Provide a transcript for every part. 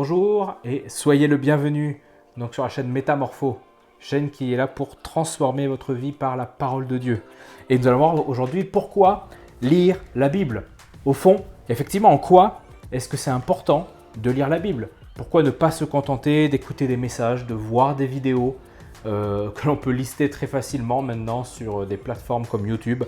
Bonjour et soyez le bienvenu donc sur la chaîne Métamorpho, chaîne qui est là pour transformer votre vie par la parole de Dieu. Et nous allons voir aujourd'hui pourquoi lire la Bible. Au fond, effectivement, en quoi est-ce que c'est important de lire la Bible? Pourquoi ne pas se contenter d'écouter des messages, de voir des vidéos que l'on peut lister très facilement maintenant sur des plateformes comme YouTube.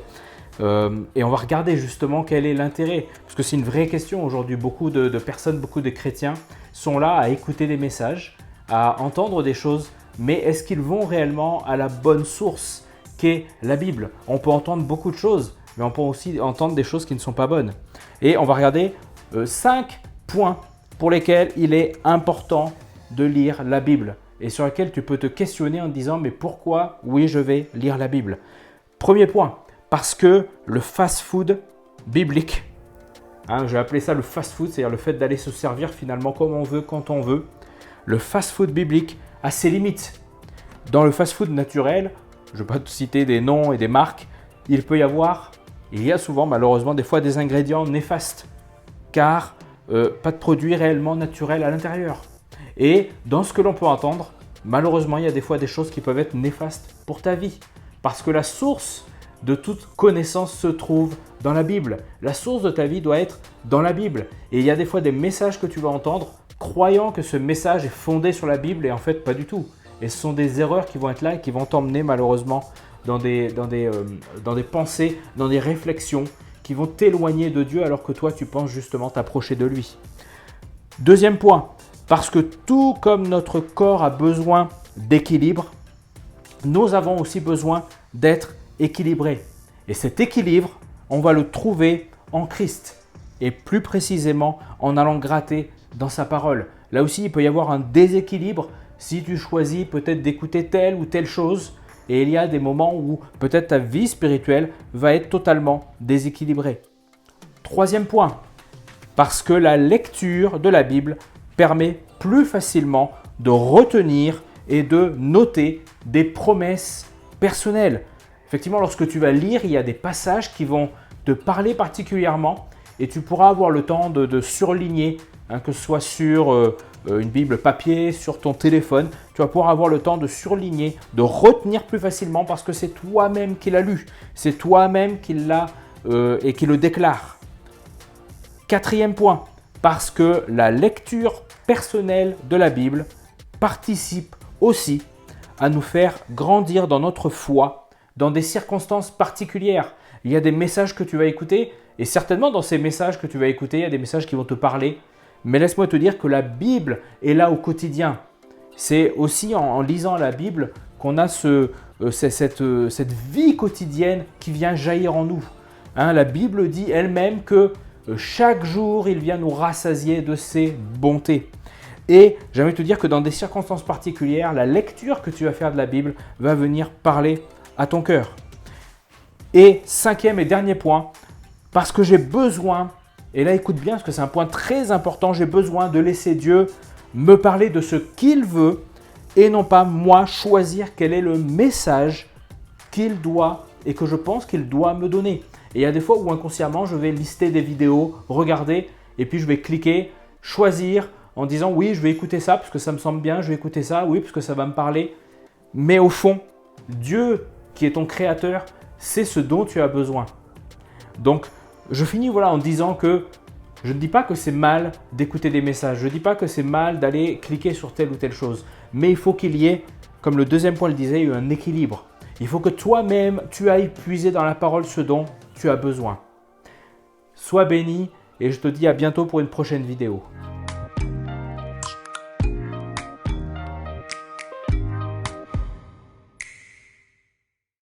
Et on va regarder justement quel est l'intérêt, parce que c'est une vraie question aujourd'hui. Beaucoup de personnes, beaucoup de chrétiens sont là à écouter des messages, à entendre des choses, mais est-ce qu'ils vont réellement à la bonne source qu'est la Bible? On peut entendre beaucoup de choses, mais on peut aussi entendre des choses qui ne sont pas bonnes. Et on va regarder 5 points pour lesquels il est important de lire la Bible et sur lesquels tu peux te questionner en te disant mais pourquoi oui je vais lire la Bible? Premier point. Parce que le fast-food biblique, je vais appeler ça le fast-food, c'est-à-dire le fait d'aller se servir finalement comme on veut, quand on veut. Le fast-food biblique a ses limites. Dans le fast-food naturel, je ne vais pas te citer des noms et des marques, il y a souvent malheureusement des fois des ingrédients néfastes, car pas de produits réellement naturels à l'intérieur. Et dans ce que l'on peut entendre, malheureusement, il y a des fois des choses qui peuvent être néfastes pour ta vie, parce que la source de toute connaissance se trouve dans la Bible. La source de ta vie doit être dans la Bible. Et il y a des fois des messages que tu vas entendre croyant que ce message est fondé sur la Bible et en fait pas du tout. Et ce sont des erreurs qui vont être là et qui vont t'emmener malheureusement dans des pensées, dans des réflexions qui vont t'éloigner de Dieu alors que toi tu penses justement t'approcher de lui. Deuxième point, parce que tout comme notre corps a besoin d'équilibre, nous avons aussi besoin d'être équilibré. Et cet équilibre, on va le trouver en Christ et plus précisément en allant gratter dans sa parole. Là aussi, il peut y avoir un déséquilibre si tu choisis peut-être d'écouter telle ou telle chose et il y a des moments où peut-être ta vie spirituelle va être totalement déséquilibrée. Troisième point, parce que la lecture de la Bible permet plus facilement de retenir et de noter des promesses personnelles. Effectivement, lorsque tu vas lire, il y a des passages qui vont te parler particulièrement et tu pourras avoir le temps de surligner, que ce soit sur une Bible papier, sur ton téléphone. Tu vas pouvoir avoir le temps de surligner, de retenir plus facilement parce que c'est toi-même qui l'as lu. C'est toi-même qui l'a et qui le déclare. Quatrième point, parce que la lecture personnelle de la Bible participe aussi à nous faire grandir dans notre foi, dans des circonstances particulières. Il y a des messages que tu vas écouter et certainement dans ces messages que tu vas écouter, il y a des messages qui vont te parler. Mais laisse-moi te dire que la Bible est là au quotidien. C'est aussi en lisant la Bible qu'on a cette vie quotidienne qui vient jaillir en nous. La Bible dit elle-même que chaque jour, il vient nous rassasier de ses bontés. Et j'aimerais te dire que dans des circonstances particulières, la lecture que tu vas faire de la Bible va venir parler à ton cœur. Et cinquième et dernier point, parce que j'ai besoin, et là écoute bien parce que c'est un point très important, j'ai besoin de laisser Dieu me parler de ce qu'il veut et non pas moi choisir quel est le message qu'il doit et que je pense qu'il doit me donner. Et il y a des fois où inconsciemment je vais lister des vidéos, regarder et puis je vais cliquer, choisir en disant oui je vais écouter ça parce que ça me semble bien, je vais écouter ça, oui parce que ça va me parler. Mais au fond, Dieu qui est ton créateur, c'est ce dont tu as besoin. Donc, je finis en disant que je ne dis pas que c'est mal d'écouter des messages, je ne dis pas que c'est mal d'aller cliquer sur telle ou telle chose, mais il faut qu'il y ait, comme le deuxième point le disait, un équilibre. Il faut que toi-même, tu ailles puiser dans la parole ce dont tu as besoin. Sois béni et je te dis à bientôt pour une prochaine vidéo.